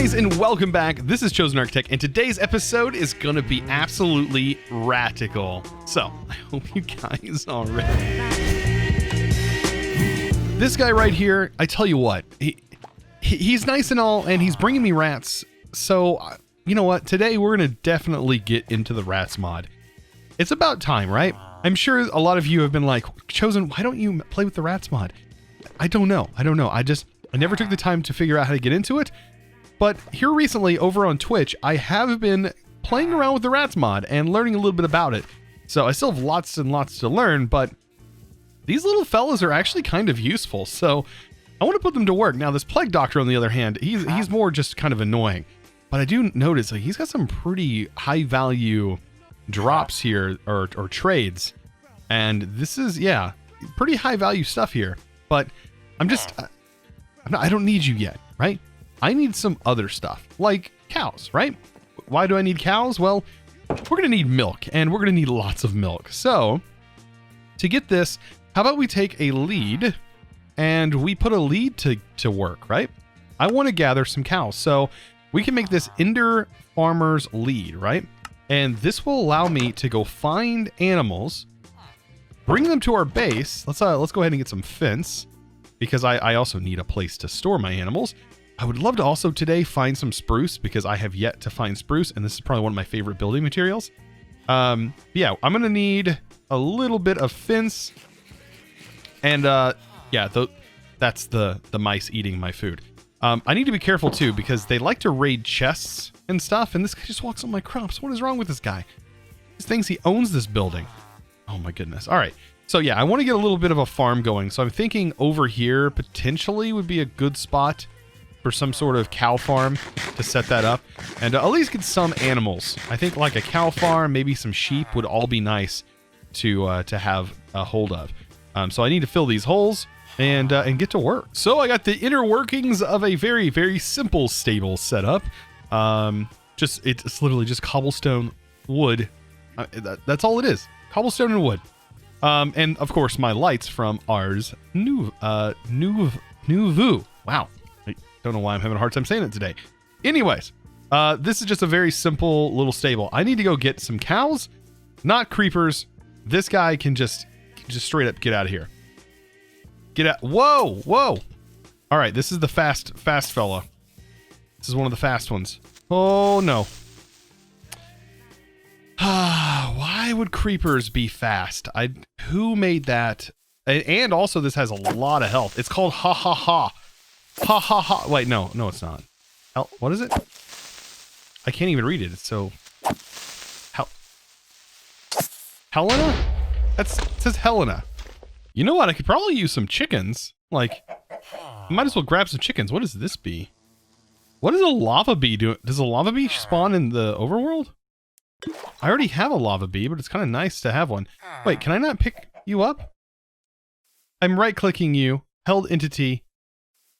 guys, and welcome back. This is Chosen Architect, and today's episode is going to be absolutely radical. So, I hope you guys are ready. This guy right here, I tell you what, he's nice and all, and he's bringing me rats. So, you know what? Today, we're going to definitely get into the rats mod. It's about time, right? I'm sure a lot of you have been like, Chosen, why don't you play with the rats mod? I don't know. I never took the time to figure out how to get into it. But here recently over on Twitch, I have been playing around with the rats mod and learning a little bit about it. So I still have lots and lots to learn, but these little fellas are actually kind of useful. So I want to put them to work. Now this Plague Doctor, on the other hand, he's more just kind of annoying. But I do notice like he's got some pretty high value drops here or trades. And this is, yeah, pretty high value stuff here. But I don't need you yet, right? I need some other stuff, like cows, right? Why do I need cows? Well, we're going to need milk, and we're going to need lots of milk. So, to get this, how about we take a lead, and we put a lead to work, right? I want to gather some cows, so we can make this Ender Farmer's lead, right? And this will allow me to go find animals, bring them to our base. Let's go ahead and get some fence, because I also need a place to store my animals. I would love to also today find some spruce, because I have yet to find spruce, and this is probably one of my favorite building materials. Yeah, I'm gonna need a little bit of fence, and yeah, that's the mice eating my food. I need to be careful too, because they like to raid chests and stuff, and this guy just walks on my crops. What is wrong with this guy? He thinks he owns this building. Oh my goodness. All right. So yeah, I want to get a little bit of a farm going. So I'm thinking over here potentially would be a good spot for some sort of cow farm to set that up, and at least get some animals. I think like a cow farm, maybe some sheep would all be nice to have a hold of. So I need to fill these holes and get to work. So I got the inner workings of a very, very simple stable setup. It's literally just cobblestone, wood. That's all it is. Cobblestone and wood. And of course my lights from Ars Nouveau. Wow. Don't know why I'm having a hard time saying it today. Anyways, this is just a very simple little stable. I need to go get some cows, not creepers. This guy can just straight up get out of here. Get out. Whoa. All right. This is the fast fella. This is one of the fast ones. Oh no. Why would creepers be fast? Who made that? And also this has a lot of health. It's called ha ha ha. Ha ha ha. Wait, no, it's not. What is it? I can't even read it. It's so... Helena? It says Helena. You know what? I could probably use some chickens. Like, might as well grab some chickens. What does this be? What does a lava bee do? Does a lava bee spawn in the overworld? I already have a lava bee, but it's kind of nice to have one. Wait, can I not pick you up? I'm right-clicking you. Held entity.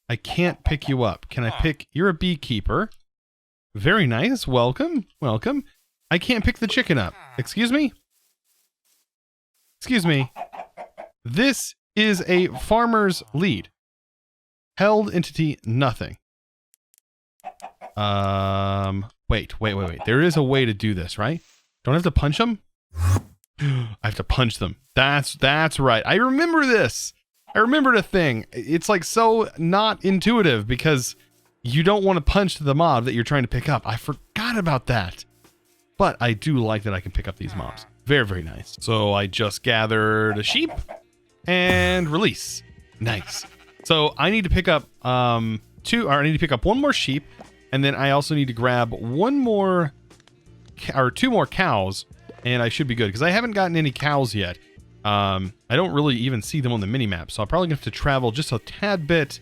I can't pick you up. Can I pick... You're a beekeeper. Very nice. Welcome. I can't pick the chicken up. Excuse me? This is a farmer's lead. Held entity nothing. Wait. There is a way to do this, right? Don't I have to punch them? I have to punch them. That's right. I remember this. I remembered a thing. It's like so not intuitive because you don't want to punch the mob that you're trying to pick up. I forgot about that. But I do like that I can pick up these mobs. Very, very nice. So I just gathered a sheep and release. Nice. So I need to pick up I need to pick up one more sheep, and then I also need to grab two more cows, and I should be good because I haven't gotten any cows yet. I don't really even see them on the mini-map, so I'm probably gonna have to travel just a tad bit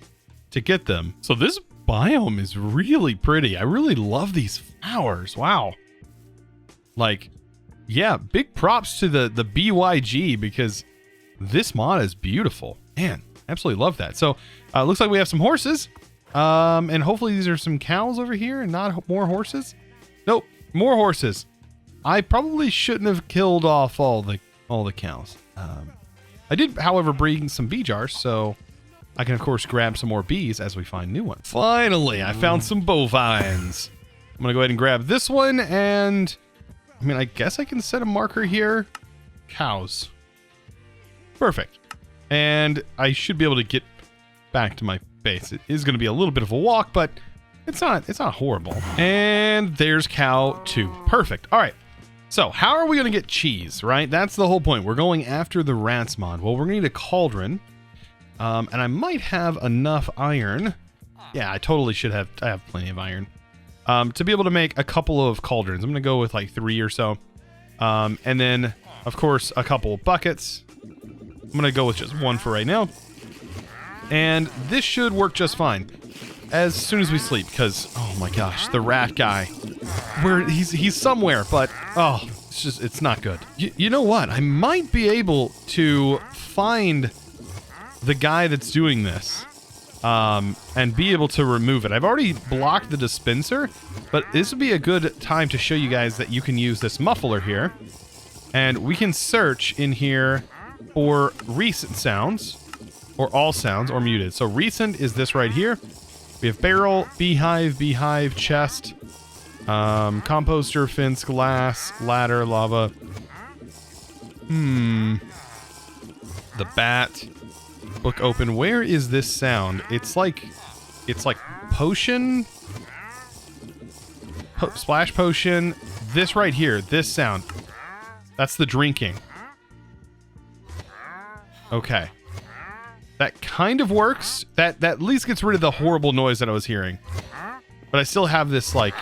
to get them. So this biome is really pretty. I really love these flowers. Wow. Like, yeah, big props to the BYG because this mod is beautiful. Man, absolutely love that. So looks like we have some horses, and hopefully these are some cows over here and not more horses. Nope, more horses. I probably shouldn't have killed off all the cows. I did, however, bring some bee jars, so I can, of course, grab some more bees as we find new ones. Finally, I found some bovines. I'm going to go ahead and grab this one, and I mean, I guess I can set a marker here. Cows. Perfect. And I should be able to get back to my base. It is going to be a little bit of a walk, but it's not horrible. And there's cow 2. Perfect. All right. So how are we going to get cheese, right? That's the whole point. We're going after the rats mod. Well, we're going to need a cauldron. And I might have enough iron. Yeah, I totally should have. I have plenty of iron. To be able to make a couple of cauldrons. I'm going to go with like 3 or so. And then, of course, a couple of buckets. I'm going to go with just 1 for right now. And this should work just fine as soon as we sleep, because, oh my gosh, the rat guy. He's somewhere, but, oh, it's not good. You know what? I might be able to find the guy that's doing this. And be able to remove it. I've already blocked the dispenser, but this would be a good time to show you guys that you can use this muffler here. And we can search in here for recent sounds, or all sounds, or muted. So recent is this right here. We have barrel, beehive, chest, composter, fence, glass, ladder, lava. The bat. Book open. Where is this sound? It's like potion, splash potion. This right here, this sound. That's the drinking. Okay. That kind of works. That at least gets rid of the horrible noise that I was hearing. But I still have this like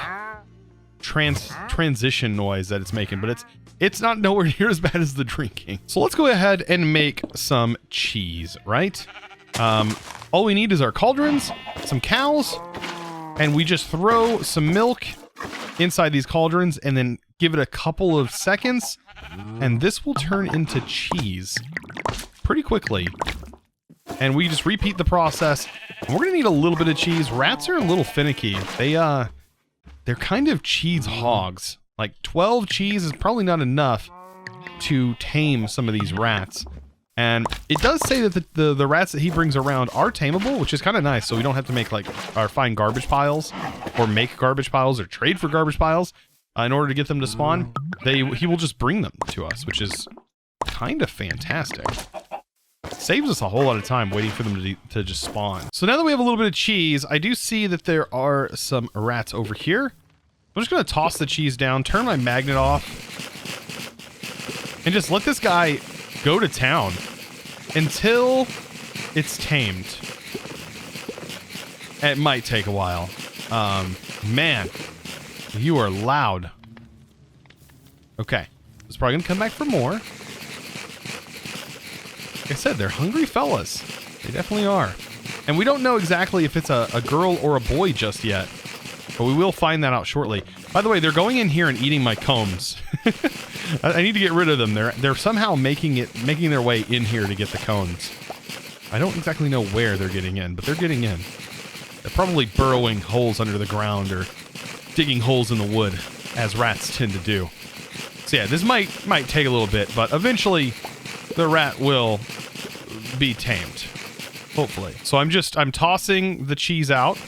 transition noise that it's making, but it's not nowhere near as bad as the drinking. So let's go ahead and make some cheese, right? All we need is our cauldrons, some cows, and we just throw some milk inside these cauldrons and then give it a couple of seconds, and this will turn into cheese pretty quickly. And we just repeat the process. And we're gonna need a little bit of cheese. Rats are a little finicky. They're kind of cheese hogs. Like 12 cheese is probably not enough to tame some of these rats. And it does say that the rats that he brings around are tameable, which is kind of nice. So we don't have to make like or find garbage piles or make garbage piles or trade for garbage piles in order to get them to spawn. He will just bring them to us, which is kind of fantastic. Saves us a whole lot of time waiting for them to just spawn. So now that we have a little bit of cheese, I do see that there are some rats over here. I'm just going to toss the cheese down, turn my magnet off, and just let this guy go to town until it's tamed. It might take a while. Man, you are loud. Okay, it's probably going to come back for more. Like I said, they're hungry fellas. They definitely are. And we don't know exactly if it's a girl or a boy just yet. But we will find that out shortly. By the way, they're going in here and eating my combs. I need to get rid of them. They're somehow making their way in here to get the cones. I don't exactly know where they're getting in, but they're getting in. They're probably burrowing holes under the ground or digging holes in the wood, as rats tend to do. So yeah, this might take a little bit, but eventually the rat will be tamed. Hopefully. So I'm tossing the cheese out.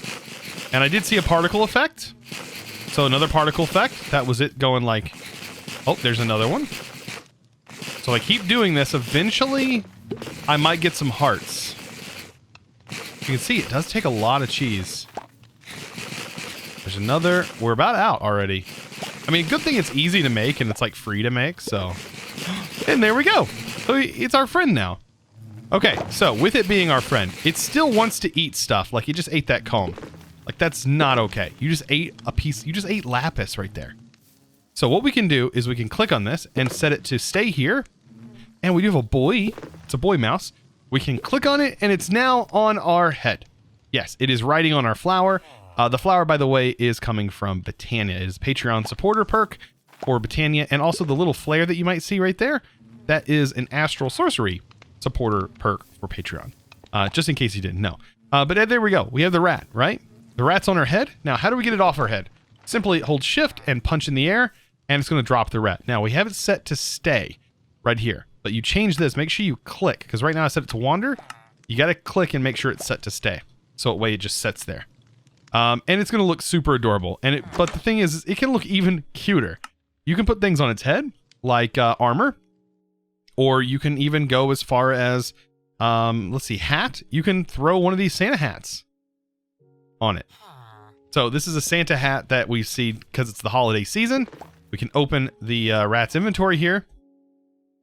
And I did see a particle effect. So another particle effect. That was it going like... Oh, there's another one. So I keep doing this. Eventually, I might get some hearts. You can see it does take a lot of cheese. There's another. We're about out already. I mean, good thing it's easy to make and it's like free to make. So, and there we go. So it's our friend now. Okay, so with it being our friend, it still wants to eat stuff. Like it just ate that comb. Like, that's not okay. You just ate a piece. You just ate lapis right there. So what we can do is we can click on this and set it to stay here. And we do have a boy. It's a boy mouse. We can click on it, and it's now on our head. Yes, it is riding on our flower. The flower, by the way, is coming from Botania. It is a Patreon supporter perk for Botania. And also the little flare that you might see right there. That is an Astral Sorcery supporter perk for Patreon. Just in case you didn't know. But there we go. We have the rat, right? The rat's on our head. Now, how do we get it off our head? Simply hold shift and punch in the air, and it's going to drop the rat. Now, we have it set to stay right here. But you change this. Make sure you click, because right now I set it to wander. you got to click and make sure it's set to stay. So that way it just sets there. And it's going to look super adorable. But the thing is, it can look even cuter. You can put things on its head, like armor. Or you can even go as far as, let's see, hat. You can throw one of these Santa hats on it. So this is a Santa hat that we see because it's the holiday season. We can open the rat's inventory here.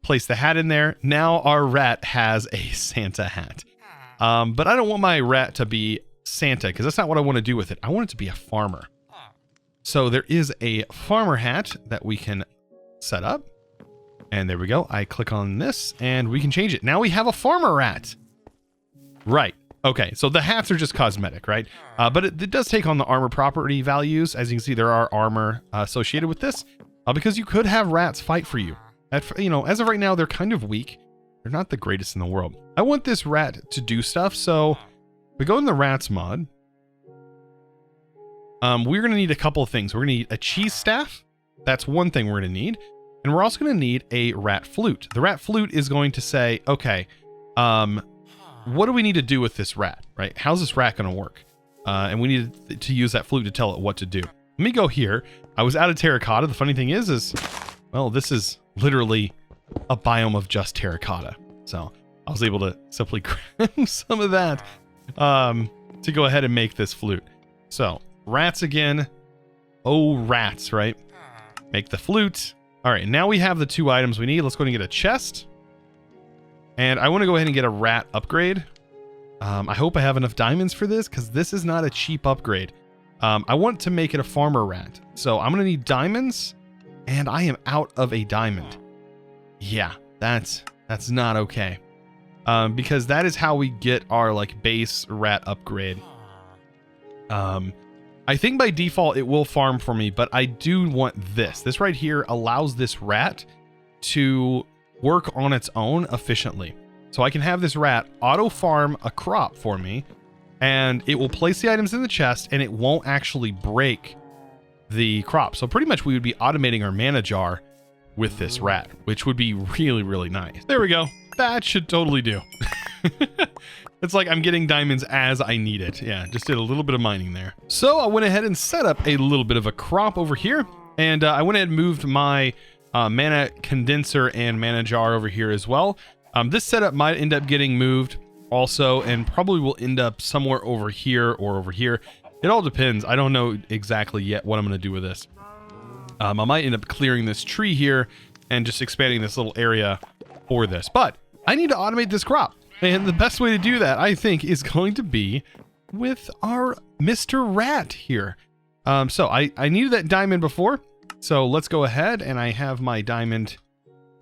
Place the hat in there. Now our rat has a Santa hat. But I don't want my rat to be Santa because that's not what I want to do with it. I want it to be a farmer. So there is a farmer hat that we can set up. And there we go. I click on this and we can change it. Now we have a farmer rat. Right. Okay. So the hats are just cosmetic, right? But it does take on the armor property values. As you can see, there are armor associated with this because you could have rats fight for you. As of right now, they're kind of weak. They're not the greatest in the world. I want this rat to do stuff. So we go in the rats mod. We're going to need a couple of things. We're going to need a cheese staff. That's one thing we're going to need. And we're also going to need a rat flute. The rat flute is going to say, okay, what do we need to do with this rat, right? How's this rat going to work? And we need to use that flute to tell it what to do. Let me go here. I was out of terracotta. The funny thing is, well, this is literally a biome of just terracotta. So I was able to simply grab some of that to go ahead and make this flute. So rats again. Oh, rats, right? Make the flute. All right, now we have the 2 items we need. Let's go ahead and get a chest. And I want to go ahead and get a rat upgrade. I hope I have enough diamonds for this because this is not a cheap upgrade. I want to make it a farmer rat. So I'm going to need diamonds and I am out of a diamond. Yeah, that's not okay. Because that is how we get our like base rat upgrade. I think by default it will farm for me, but I do want this. This right here allows this rat to work on its own efficiently. So I can have this rat auto farm a crop for me and it will place the items in the chest and it won't actually break the crop. So pretty much we would be automating our mana jar with this rat, which would be really, really nice. There we go. That should totally do. It's like I'm getting diamonds as I need it. Yeah, just did a little bit of mining there. So I went ahead and set up a little bit of a crop over here. And I went ahead and moved my mana condenser and mana jar over here as well. This setup might end up getting moved also and probably will end up somewhere over here or over here. It all depends. I don't know exactly yet what I'm going to do with this. I might end up clearing this tree here and just expanding this little area for this. But I need to automate this crop. And the best way to do that, I think, is going to be with our Mr. Rat here. So I needed that diamond before. So let's go ahead and I have my diamond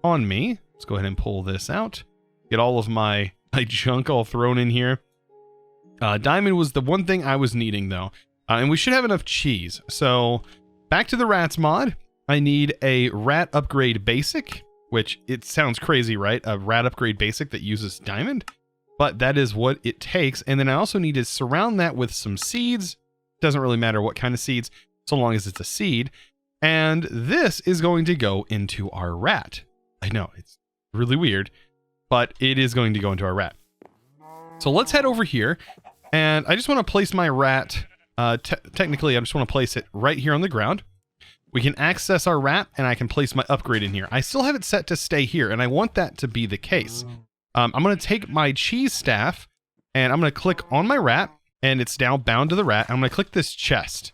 on me. Let's go ahead and pull this out. Get all of my junk all thrown in here. Diamond was the one thing I was needing though. And we should have enough cheese. So back to the rats mod. I need a rat upgrade basic, which it sounds crazy, right? A rat upgrade basic that uses diamond, but that is what it takes. And then I also need to surround that with some seeds. Doesn't really matter what kind of seeds, so long as it's a seed. And this is going to go into our rat. I know, it's really weird, but it is going to go into our rat. So let's head over here. And I just want to place my rat, technically I just want to place it right here on the ground. We can access our rat and I can place my upgrade in here. I still have it set to stay here and I want that to be the case. I'm going to take my cheese staff and I'm going to click on my rat and it's now bound to the rat. I'm going to click this chest.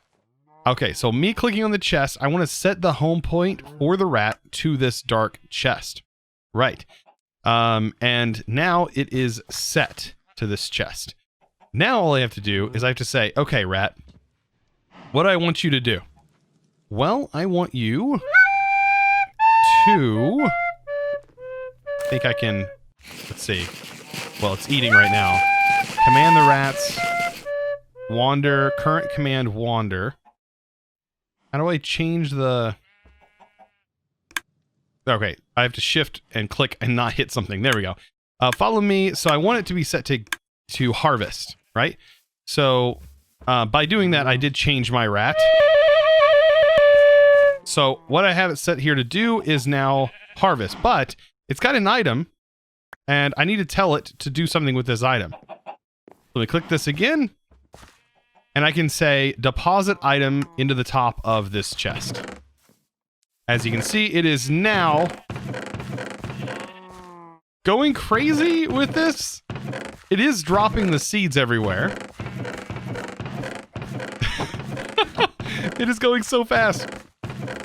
Okay, so me clicking on the chest, I want to set the home point for the rat to this dark chest. Right. And now it is set to this chest. Now all I have to do is I have to say, okay, rat, what do I want you to do? Well, I want you to, I think I can, let's see. Well, it's eating right now. Command the rats, wander, current command wander. How do I change the, okay, I have to shift and click and not hit something. There we go. Follow me. So I want it to be set to harvest, right? So by doing that, I did change my rat. So what I have it set here to do is now harvest, but it's got an item and I need to tell it to do something with this item. Let me click this again, and I can say deposit item into the top of this chest. As you can see, it is now going crazy with this. It is dropping the seeds everywhere. It is going so fast.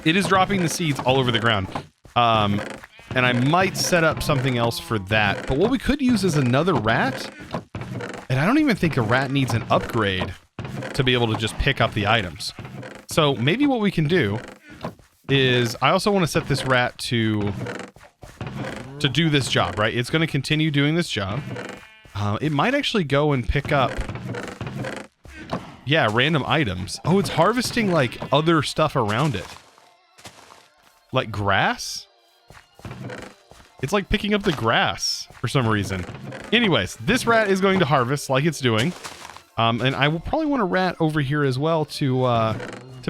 It is dropping the seeds all over the ground. And I might set up something else for that. But what we could use is another rat. And I don't even think a rat needs an upgrade to be able to just pick up the items. So maybe what we can do is I also want to set this rat to do this job, right? It's going to continue doing this job. It might actually go and pick up, yeah, random items. Oh, it's harvesting like other stuff around it. Like grass? It's like picking up the grass for some reason. Anyways, this rat is going to harvest like it's doing. And I will probably want a rat over here as well to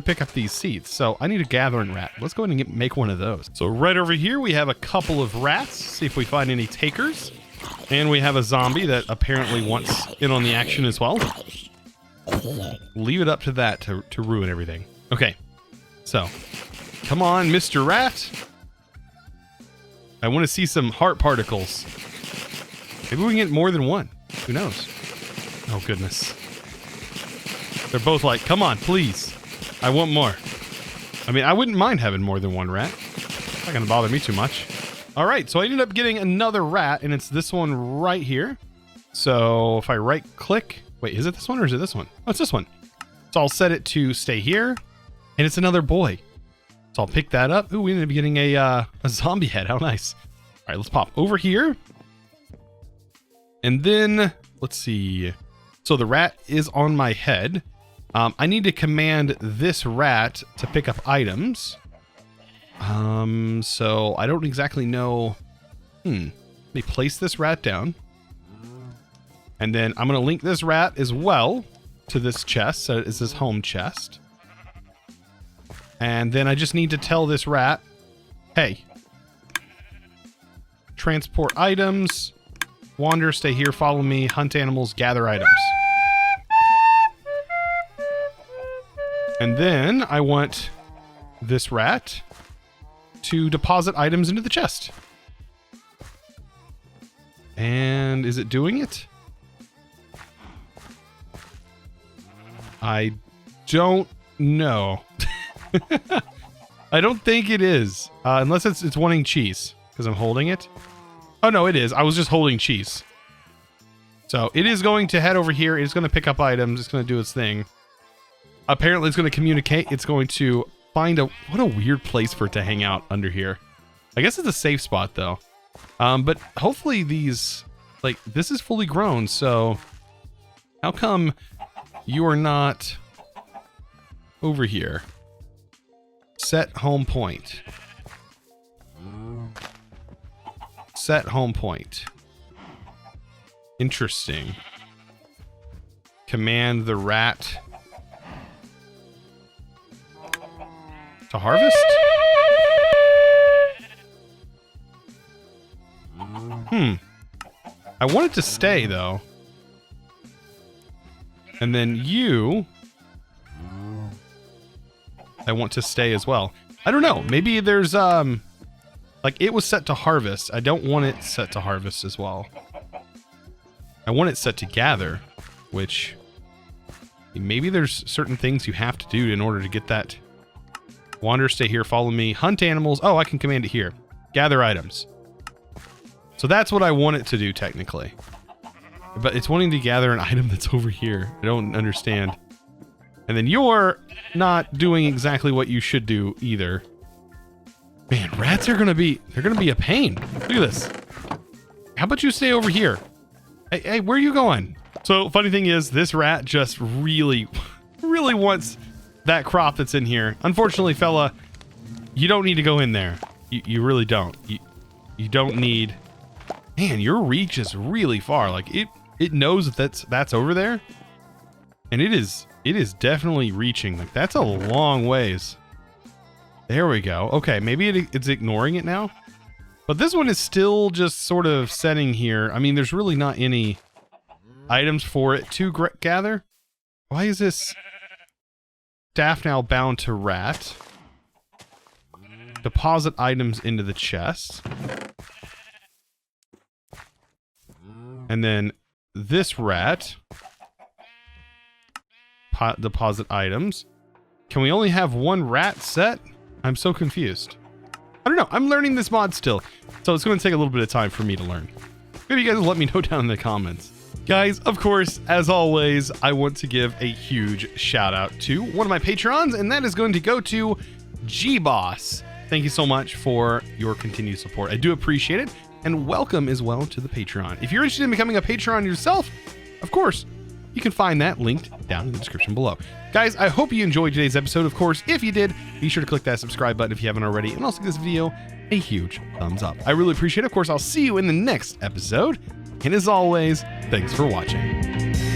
pick up these seeds. So I need a gathering rat. Let's go ahead and make one of those. So right over here, we have a couple of rats. See if we find any takers. And we have a zombie that apparently wants in on the action as well. Leave it up to that to ruin everything. Okay, so come on, Mr. Rat. I want to see some heart particles. Maybe we can get more than one. Who knows? Oh, goodness. They're both like, come on, please. I want more. I mean, I wouldn't mind having more than one rat. It's not going to bother me too much. All right, so I ended up getting another rat, and it's this one right here. So if I right-click... Wait, is it this one or is it this one? Oh, it's this one. So I'll set it to stay here, and it's another boy. So I'll pick that up. Ooh, we ended up getting a zombie head. How nice. All right, let's pop over here. And then, let's see. So the rat is on my head. I need to command this rat to pick up items. So I don't exactly know. Let me place this rat down. And then I'm going to link this rat as well to this chest. So it's this home chest. And then I just need to tell this rat, hey, transport items, wander, stay here, follow me, hunt animals, gather items. And then I want this rat to deposit items into the chest. And is it doing it? I don't know. I don't think it is. Unless it's wanting cheese. Because I'm holding it. Oh, no, it is. I was just holding cheese. So it is going to head over here. It's going to pick up items. It's going to do its thing. Apparently, it's going to communicate. It's going to find a... What a weird place for it to hang out under here. I guess it's a safe spot, though. But hopefully these... Like, this is fully grown, so... How come you are not over here? Set home point. Set home point. Interesting. Command the rat to harvest? I want it to stay, though. And then you... I want to stay as well. I don't know. Maybe there's, like, it was set to harvest. I don't want it set to harvest as well. I want it set to gather, which... Maybe there's certain things you have to do in order to get that. Wander, stay here, follow me. Hunt animals. Oh, I can command it here. Gather items. So that's what I want it to do, technically. But it's wanting to gather an item that's over here. I don't understand. And then you're not doing exactly what you should do either. Man, rats are gonna be... They're gonna be a pain. Look at this. How about you stay over here? Hey, where are you going? So, funny thing is, this rat just really, really wants that crop that's in here. Unfortunately, fella, you don't need to go in there. You really don't. You don't need... Man, your reach is really far. Like, it knows that's over there. And it is definitely reaching. Like, that's a long ways. There we go. Okay, maybe it's ignoring it now. But this one is still just sort of setting here. I mean, there's really not any items for it to gather. Why is this staff now bound to rat? Deposit items into the chest. And then this rat. Deposit items. Can we only have one rat set? I'm so confused. I don't know. I'm learning this mod still. So it's going to take a little bit of time for me to learn. Maybe you guys will let me know down in the comments. Guys, of course, as always, I want to give a huge shout out to one of my patrons, and that is going to go to G-Boss. Thank you so much for your continued support. I do appreciate it, and welcome as well to the Patreon. If you're interested in becoming a patron yourself, of course, you can find that linked down in the description below. Guys, I hope you enjoyed today's episode. Of course, if you did, be sure to click that subscribe button if you haven't already, and also give this video a huge thumbs up. I really appreciate it. Of course, I'll see you in the next episode. And as always, thanks for watching.